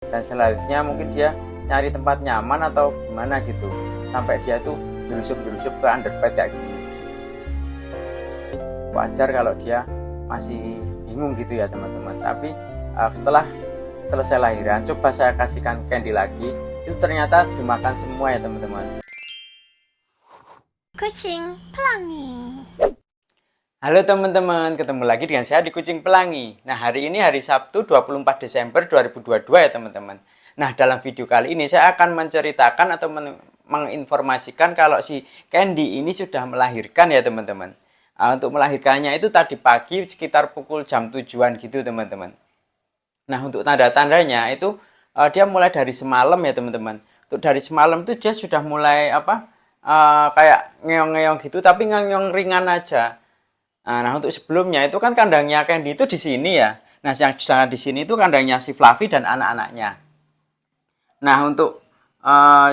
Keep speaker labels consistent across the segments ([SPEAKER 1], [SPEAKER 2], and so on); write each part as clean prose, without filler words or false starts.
[SPEAKER 1] Dan selanjutnya mungkin dia nyari tempat nyaman atau gimana gitu, sampai dia tuh gerusup-gerusup ke underpad kayak gini. Wajar kalau dia masih bingung gitu ya teman-teman. Tapi setelah selesai lahiran, coba saya kasihkan candy lagi, itu ternyata dimakan semua ya teman-teman.
[SPEAKER 2] Kucing Pelangi.
[SPEAKER 1] Halo teman-teman, ketemu lagi dengan saya di Kucing Pelangi. Nah, hari ini hari Sabtu 24 Desember 2022 ya teman-teman. Nah, dalam video kali ini saya akan menceritakan atau menginformasikan kalau si Candy ini sudah melahirkan ya teman-teman. Untuk melahirkannya itu tadi pagi sekitar pukul jam 7-an gitu teman-teman. Nah, untuk tanda-tandanya itu dia mulai dari semalam ya teman-teman. Untuk dari semalam tuh dia sudah mulai kayak ngeong-ngeong gitu, tapi ngeong ringan aja. Nah, untuk sebelumnya itu kan kandangnya Candy itu di sini ya. Nah, yang sedang di sini itu kandangnya si Fluffy dan anak-anaknya. Nah, untuk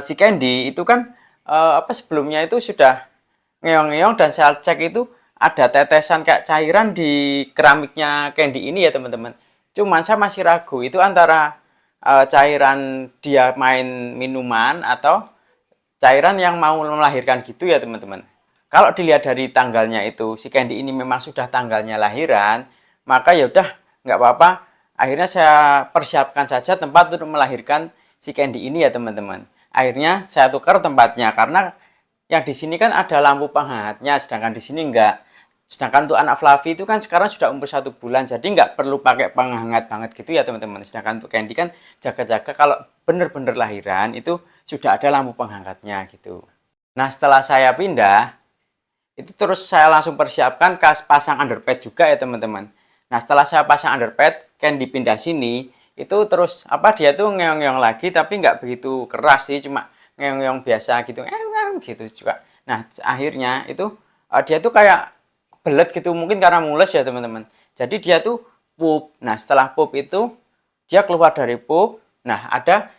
[SPEAKER 1] si Candy itu kan sebelumnya itu sudah ngeong-ngeong, dan saya cek itu ada tetesan kayak cairan di keramiknya Candy ini ya teman-teman. Cuman saya masih ragu itu antara cairan dia main minuman atau cairan yang mau melahirkan gitu ya teman-teman. Kalau dilihat dari tanggalnya itu, si Candy ini memang sudah tanggalnya lahiran, maka ya udah nggak apa-apa. Akhirnya saya persiapkan saja tempat untuk melahirkan si Candy ini ya teman-teman. Akhirnya saya tukar tempatnya karena yang di sini kan ada lampu penghangatnya, sedangkan di sini enggak. Sedangkan untuk anak Fluffy itu kan sekarang sudah umur 1 bulan, jadi nggak perlu pakai penghangat banget gitu ya teman-teman. Sedangkan untuk Candy kan jaga-jaga kalau bener-bener lahiran itu sudah ada lampu penghangatnya gitu. Nah, setelah saya pindah, itu terus saya langsung persiapkan pasang underpad juga ya teman-teman. Nah, setelah saya pasang underpad, Candy pindah sini, itu terus dia tuh ngeong-ngeong lagi, tapi nggak begitu keras sih, cuma ngeong-ngeong biasa gitu, gitu juga. Nah, akhirnya itu dia tuh kayak belet gitu, mungkin karena mules ya teman-teman. Jadi dia tuh pup. Nah, setelah pup itu dia keluar dari pup. Nah, ada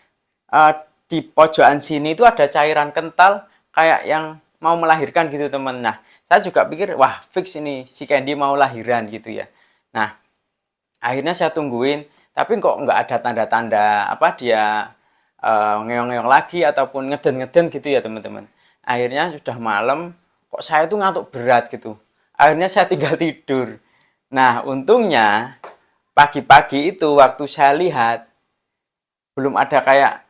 [SPEAKER 1] di pojokan sini itu ada cairan kental kayak yang mau melahirkan gitu teman. Nah, saya juga pikir wah fix ini si Candy mau lahiran gitu ya. Nah, akhirnya saya tungguin, tapi kok nggak ada tanda-tanda dia ngeong-ngeong lagi ataupun ngeden-ngeden gitu ya teman-teman. Akhirnya sudah malam, kok saya tuh ngantuk berat gitu. Akhirnya saya tinggal tidur. Nah, untungnya pagi-pagi itu waktu saya lihat belum ada kayak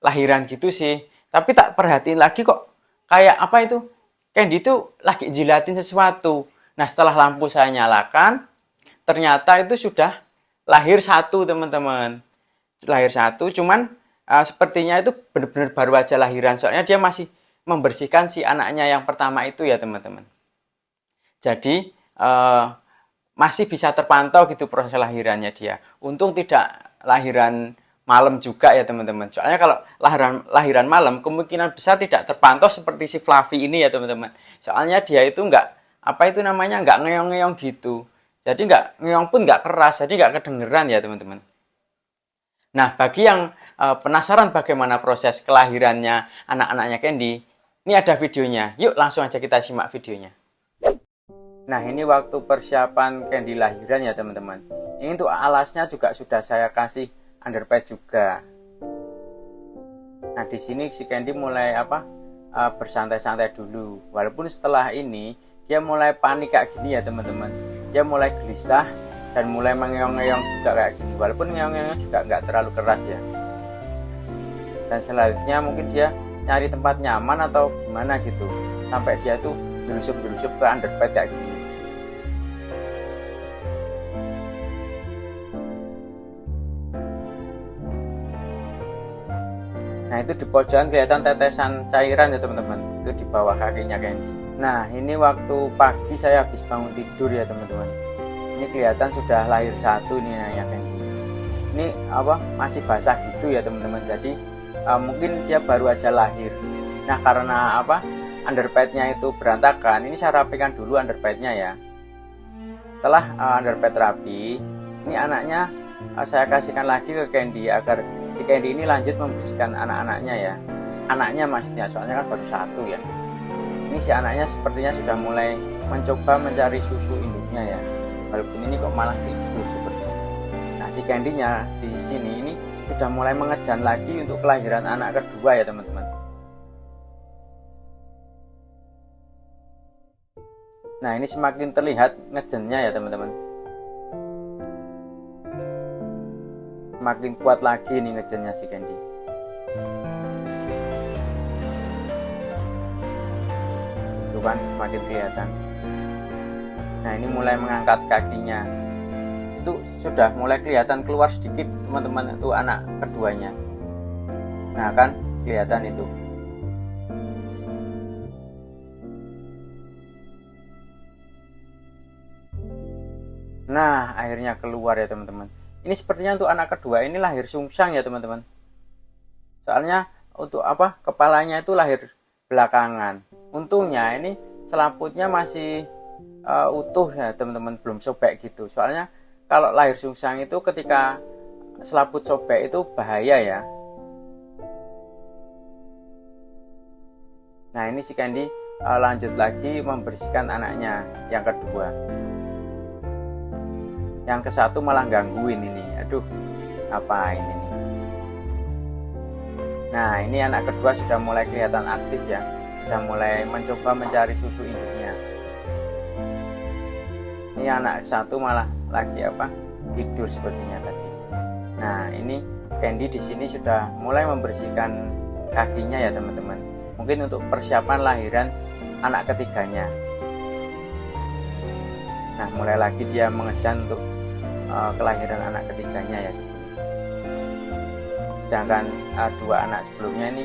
[SPEAKER 1] lahiran gitu sih. Tapi tak perhatiin lagi kok kayak itu Candy itu lagi jilatin sesuatu. Nah, setelah lampu saya nyalakan, ternyata itu sudah lahir satu teman-teman. Lahir satu, cuman sepertinya itu benar-benar baru aja lahiran. Soalnya dia masih membersihkan si anaknya yang pertama itu ya teman-teman. Jadi masih bisa terpantau gitu proses lahirannya dia. Untung tidak lahiran malam juga ya teman-teman. Soalnya kalau lahiran malam kemungkinan besar tidak terpantau seperti si Fluffy ini ya teman-teman. Soalnya dia itu nggak nggak ngeong-ngeong gitu. Jadi nggak ngeong pun nggak keras, jadi nggak kedengeran ya teman-teman. Nah, bagi yang penasaran bagaimana proses kelahirannya anak-anaknya Candy, ini ada videonya. Yuk langsung aja kita simak videonya. Nah, ini waktu persiapan Candy lahiran ya teman-teman. Ini untuk alasnya juga sudah saya kasih underpad juga. Nah, di sini si Candy mulai bersantai-santai dulu. Walaupun setelah ini dia mulai panik kayak gini ya teman-teman. Dia mulai gelisah dan mulai mengeong-ngeong juga kayak gini. Walaupun ngeong-ngeong juga nggak terlalu keras ya. Dan selanjutnya mungkin dia nyari tempat nyaman atau gimana gitu, sampai dia tuh gerusup-gerusup ke underpad kayak gini. Nah, itu di pojokan kelihatan tetesan cairan ya teman-teman. Itu di bawah kakinya Candy. Nah, ini waktu pagi saya habis bangun tidur ya teman-teman. Ini kelihatan sudah lahir satu nih anaknya Candy. Ini masih basah gitu ya teman-teman. Jadi mungkin dia baru aja lahir. Nah, karena underpadnya itu berantakan, ini saya rapikan dulu underpadnya ya. Setelah underpad rapi, ini anaknya saya kasihkan lagi ke Candy agar si Candy ini lanjut membersihkan anak-anaknya ya. Anaknya maksudnya, soalnya kan baru satu ya. Ini si anaknya sepertinya sudah mulai mencoba mencari susu induknya ya. Walaupun ini kok malah tidur seperti ini. Nah, si Candy-nya di sini ini sudah mulai mengejan lagi untuk kelahiran anak kedua ya teman-teman. Nah ini semakin terlihat ngejennya ya teman-teman, makin kuat lagi nih ngejennya si Candy. Tuh kan semakin kelihatan. Nah ini mulai mengangkat kakinya, itu sudah mulai kelihatan keluar sedikit teman-teman, itu anak keduanya. Nah kan kelihatan itu. Nah akhirnya keluar ya teman-teman. Ini sepertinya untuk anak kedua ini lahir sungsang ya teman-teman. Soalnya untuk apa, kepalanya itu lahir belakangan. Untungnya ini selaputnya masih utuh ya teman-teman, belum sobek gitu. Soalnya kalau lahir sungsang itu ketika selaput sobek itu bahaya ya. Nah ini si Candy lanjut lagi membersihkan anaknya yang kedua. Yang ke satu malah gangguin ini. Aduh, ngapain ini? Nah ini anak kedua sudah mulai kelihatan aktif ya, sudah mulai mencoba mencari susu induknya. Ini anak satu malah lagi apa, tidur sepertinya tadi. Nah ini Candy di sini sudah mulai membersihkan kakinya ya teman-teman, mungkin untuk persiapan lahiran anak ketiganya. Nah mulai lagi dia mengejan untuk kelahiran anak ketiganya ya di sini. Sedangkan dua anak sebelumnya ini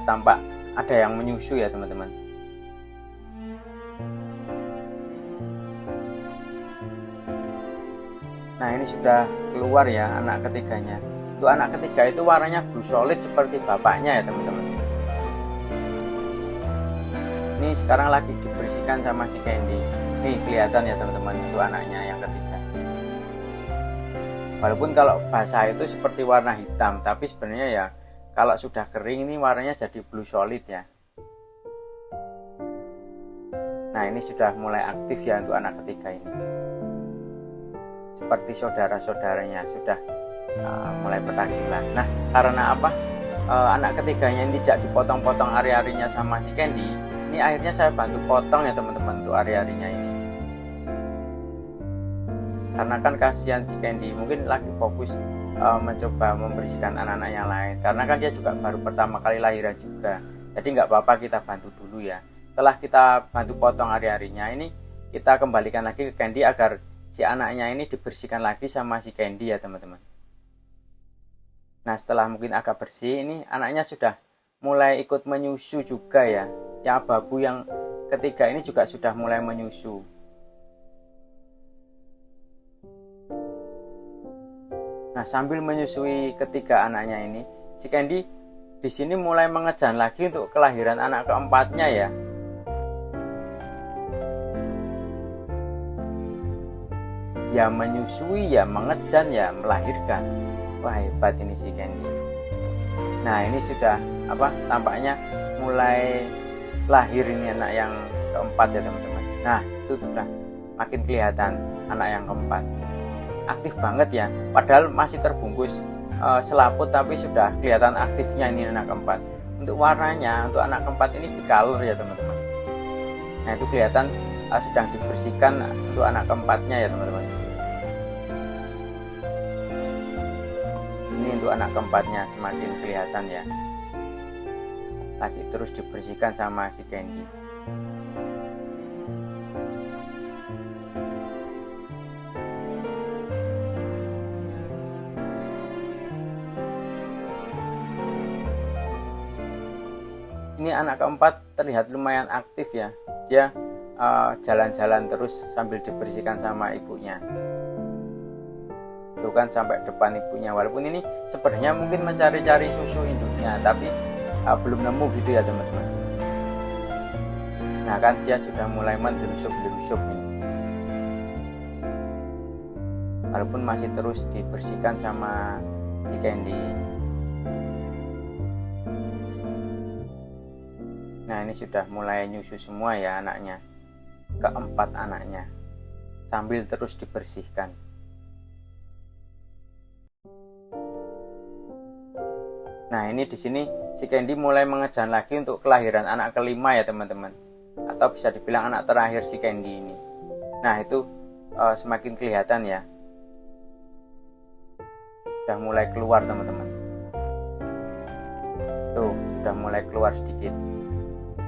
[SPEAKER 1] tampak ada yang menyusu ya teman-teman. Nah ini sudah keluar ya anak ketiganya. Untuk anak ketiga itu warnanya blue solid seperti bapaknya ya teman-teman. Ini sekarang lagi dibersihkan sama si Candy. Nih kelihatan ya teman-teman, itu anaknya yang ketiga. Walaupun kalau basah itu seperti warna hitam, tapi sebenarnya ya kalau sudah kering ini warnanya jadi blue solid ya. Nah ini sudah mulai aktif ya untuk anak ketiga ini. Seperti saudara-saudaranya sudah mulai petakilan. Nah karena apa, anak ketiganya ini tidak dipotong-potong ari-arinya sama si Candy, ini akhirnya saya bantu potong ya teman-teman untuk ari-arinya ini. Karena kan kasihan si Candy, mungkin lagi fokus mencoba membersihkan anak-anak yang lain. Karena kan dia juga baru pertama kali lahiran juga. Jadi nggak apa-apa kita bantu dulu ya. Setelah kita bantu potong ari-arinya ini, kita kembalikan lagi ke Candy agar si anaknya ini dibersihkan lagi sama si Candy ya teman-teman. Nah setelah mungkin agak bersih, ini anaknya sudah mulai ikut menyusu juga ya. Yang abu-abu yang ketiga ini juga sudah mulai menyusu. Nah sambil menyusui ketiga anaknya ini, si Candy di sini mulai mengejan lagi untuk kelahiran anak keempatnya ya. Ya menyusui, ya mengejan, ya melahirkan. Wah hebat ini si Candy. Nah ini sudah apa, tampaknya mulai lahir ini anak yang keempat ya teman-teman. Nah itu sudah makin kelihatan anak yang keempat. Aktif banget ya, padahal masih terbungkus selaput tapi sudah kelihatan aktifnya ini anak keempat. Untuk warnanya, untuk anak keempat ini bicolor ya teman-teman. Nah itu kelihatan sedang dibersihkan untuk anak keempatnya ya teman-teman. Ini untuk anak keempatnya semakin kelihatan ya, lagi terus dibersihkan sama si Candy. Ini anak keempat terlihat lumayan aktif ya, dia jalan-jalan terus sambil dibersihkan sama ibunya. Tuh kan sampai depan ibunya, walaupun ini sebenarnya mungkin mencari-cari susu induknya, tapi belum nemu gitu ya teman-teman. Nah kan dia sudah mulai menderusup-derusup ini, walaupun masih terus dibersihkan sama si Candy. Nah ini sudah mulai nyusu semua ya anaknya, keempat anaknya, sambil terus dibersihkan. Nah, ini di sini si Candy mulai mengejar lagi untuk kelahiran anak kelima ya teman-teman, atau bisa dibilang anak terakhir si Candy ini. Nah, itu semakin kelihatan ya, sudah mulai keluar teman-teman. Tuh, sudah mulai keluar sedikit.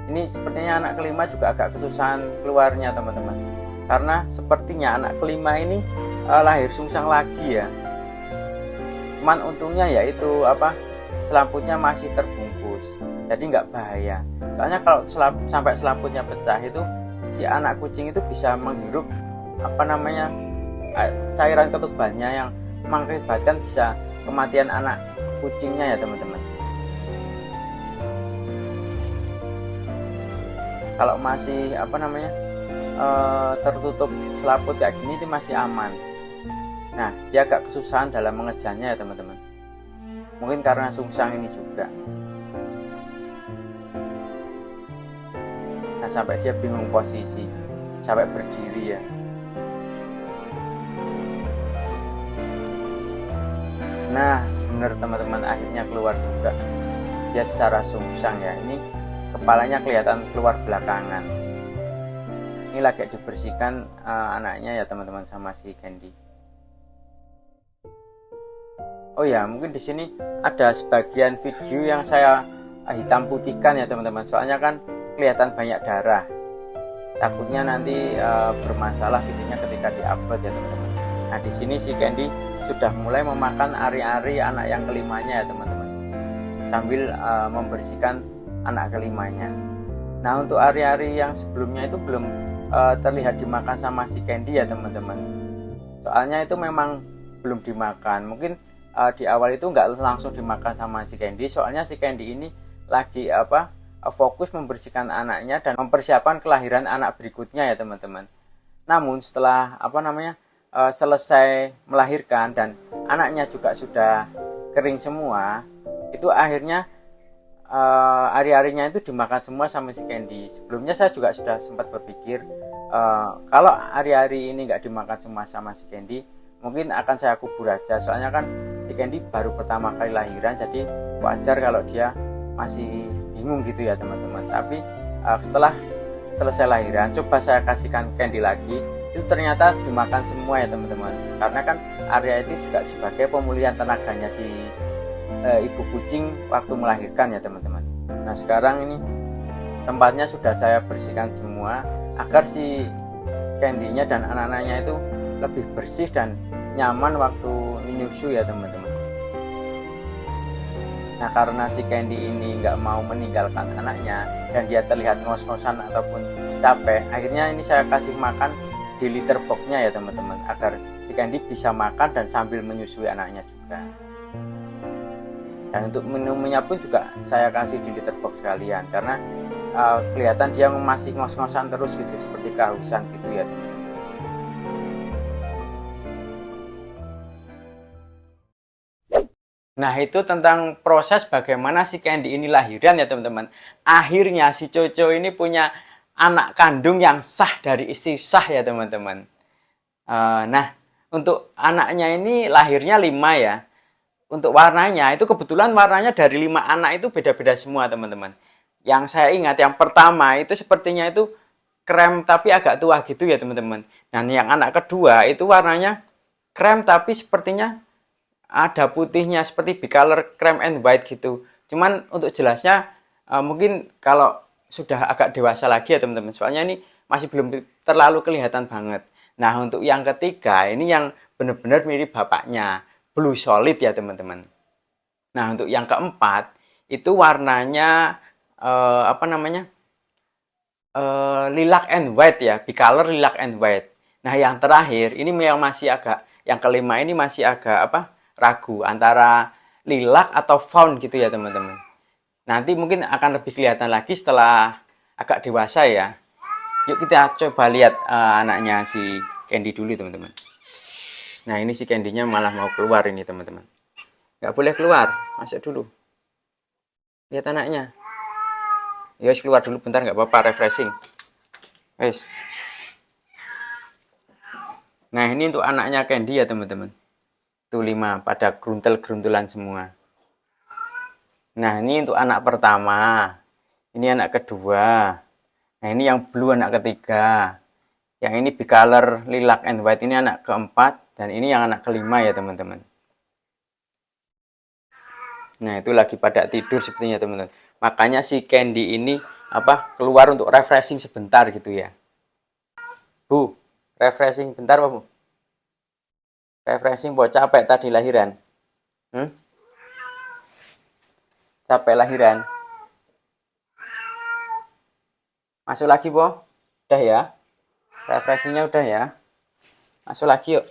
[SPEAKER 1] Ini sepertinya anak kelima juga agak kesusahan keluarnya teman-teman, karena sepertinya anak kelima ini lahir sungsang lagi ya. Cuman untungnya yaitu selaputnya masih terbungkus, jadi nggak bahaya. Soalnya kalau sampai selaputnya pecah itu si anak kucing itu bisa menghirup cairan ketubannya yang mengakibatkan bisa kematian anak kucingnya ya teman-teman. Kalau masih tertutup selaput kayak gini itu masih aman. Nah, dia agak kesusahan dalam mengejarnya ya teman-teman. Mungkin karena sungsang ini juga. Nah, sampai dia bingung posisi, sampai berdiri ya. Nah, benar teman-teman, akhirnya keluar juga. Dia secara sungsang ya. Ini kepalanya kelihatan keluar belakangan. Ini lagi dibersihkan anaknya ya teman-teman sama si Candy. Oh ya, mungkin di sini ada sebagian video yang saya hitam putihkan ya teman-teman. Soalnya kan kelihatan banyak darah. Takutnya nanti bermasalah videonya ketika diupload ya teman-teman. Nah, di sini si Candy sudah mulai memakan ari-ari anak yang kelimanya ya teman-teman. Sambil membersihkan anak kelimanya. Nah, untuk ari-ari yang sebelumnya itu belum terlihat dimakan sama si Candy ya teman-teman. Soalnya itu memang belum dimakan. Mungkin di awal itu nggak langsung dimakan sama si Candy, soalnya si Candy ini lagi fokus membersihkan anaknya dan mempersiapkan kelahiran anak berikutnya ya teman-teman. Namun setelah selesai melahirkan dan anaknya juga sudah kering semua, itu akhirnya ari-arinya itu dimakan semua sama si Candy. Sebelumnya saya juga sudah sempat berpikir kalau ari-ari ini nggak dimakan semua sama si Candy, mungkin akan saya kubur aja. Soalnya kan si Candy baru pertama kali lahiran, jadi wajar kalau dia masih bingung gitu ya teman-teman. Tapi setelah selesai lahiran, coba saya kasihkan Candy lagi, itu ternyata dimakan semua ya teman-teman. Karena kan area itu juga sebagai pemulihan tenaganya si ibu kucing waktu melahirkan ya teman-teman. Nah, sekarang ini tempatnya sudah saya bersihkan semua agar si Candy-nya dan anak-anaknya itu lebih bersih dan nyaman waktu menyusu ya teman-teman. Nah, karena si Candy ini nggak mau meninggalkan anaknya dan dia terlihat ngos-ngosan ataupun capek, akhirnya ini saya kasih makan di litter box-nya ya teman-teman, agar si Candy bisa makan dan sambil menyusui anaknya juga. Dan untuk minumnya pun juga saya kasih di litter box sekalian, karena kelihatan dia masih ngos-ngosan terus gitu, seperti kehausan gitu ya teman-teman. Nah, itu tentang proses bagaimana si Candy ini lahiran ya teman-teman. Akhirnya si Coco ini punya anak kandung yang sah dari istri sah ya teman-teman. Nah, untuk anaknya ini lahirnya 5 ya. Untuk warnanya, itu kebetulan warnanya dari 5 anak itu beda-beda semua teman-teman. Yang saya ingat, yang pertama itu sepertinya itu krem tapi agak tua gitu ya teman-teman. Dan yang anak kedua itu warnanya krem tapi sepertinya ada putihnya, seperti bicolor cream and white gitu. Cuman untuk jelasnya mungkin kalau sudah agak dewasa lagi ya teman-teman. Soalnya ini masih belum terlalu kelihatan banget. Nah, untuk yang ketiga ini yang benar-benar mirip bapaknya, blue solid ya teman-teman. Nah, untuk yang keempat itu warnanya lilac and white ya, bicolor lilac and white. Nah, yang terakhir ini yang kelima ini masih agak ragu antara lilac atau fawn gitu ya teman-teman. Nanti mungkin akan lebih kelihatan lagi setelah agak dewasa ya. Yuk kita coba lihat anaknya si Candy dulu teman-teman. Nah, ini si Candy-nya malah mau keluar ini teman-teman. Nggak boleh keluar, masuk dulu. Lihat anaknya. Ya, keluar dulu bentar, nggak apa-apa, refreshing. Wes. Nah, ini untuk anaknya Candy ya teman-teman. Itu 5 pada geruntul-geruntulan semua. Nah, ini untuk anak pertama. Ini anak kedua. Nah, ini yang blue anak ketiga. Yang ini bicolor lilac and white ini anak keempat. Dan ini yang anak kelima ya teman-teman. Nah, itu lagi pada tidur sepertinya teman-teman. Makanya si Candy ini keluar untuk refreshing sebentar gitu ya. Bu, refreshing bentar Bu. Refreshing buat capek tadi lahiran. Hmm? Capek lahiran. Masuk lagi, Bu. Udah ya. Refreshingnya udah ya. Masuk lagi yuk.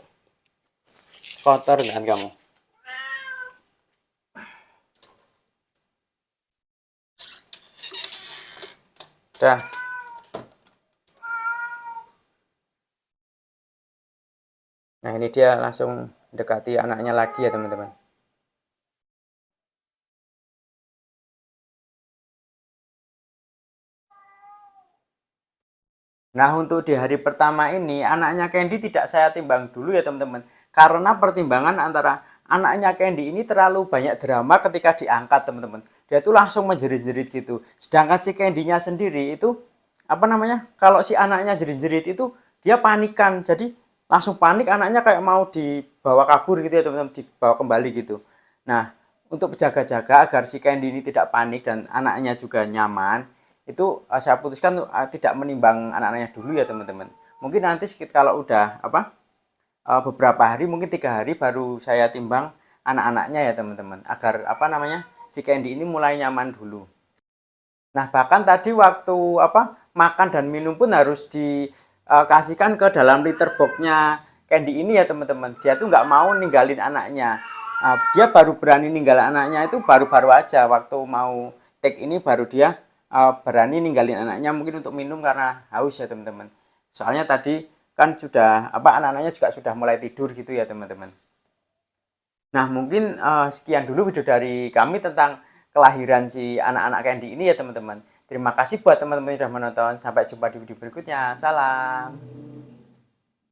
[SPEAKER 1] Kotor kan kamu. Udah. Nah, ini dia langsung dekati anaknya lagi ya, teman-teman. Nah, untuk di hari pertama ini, anaknya Candy tidak saya timbang dulu ya, teman-teman. Karena pertimbangan antara anaknya Candy ini terlalu banyak drama ketika diangkat, teman-teman. Dia tuh langsung menjerit-jerit gitu. Sedangkan si Candy-nya sendiri itu, kalau si anaknya jerit-jerit itu, dia panikan. Jadi, langsung panik, anaknya kayak mau dibawa kabur gitu ya, teman-teman. Dibawa kembali gitu. Nah, untuk berjaga-jaga agar si Candy ini tidak panik dan anaknya juga nyaman, itu saya putuskan untuk tidak menimbang anak-anaknya dulu ya teman-teman. Mungkin nanti kalau udah beberapa hari, mungkin 3 hari baru saya timbang anak-anaknya ya teman-teman, agar si Candy ini mulai nyaman dulu. Nah, bahkan tadi waktu makan dan minum pun harus dikasihkan ke dalam litter boxnya Candy ini ya teman-teman. Dia tuh nggak mau ninggalin anaknya. Dia baru berani ninggalin anaknya itu baru-baru aja waktu mau take ini, baru dia berani ninggalin anaknya mungkin untuk minum karena haus ya teman-teman. Soalnya tadi kan sudah anak-anaknya juga sudah mulai tidur gitu ya teman-teman. Nah, mungkin sekian dulu video dari kami tentang kelahiran si anak-anak Candy ini ya teman-teman. Terima kasih buat teman-teman yang sudah menonton. Sampai jumpa di video berikutnya. Salam.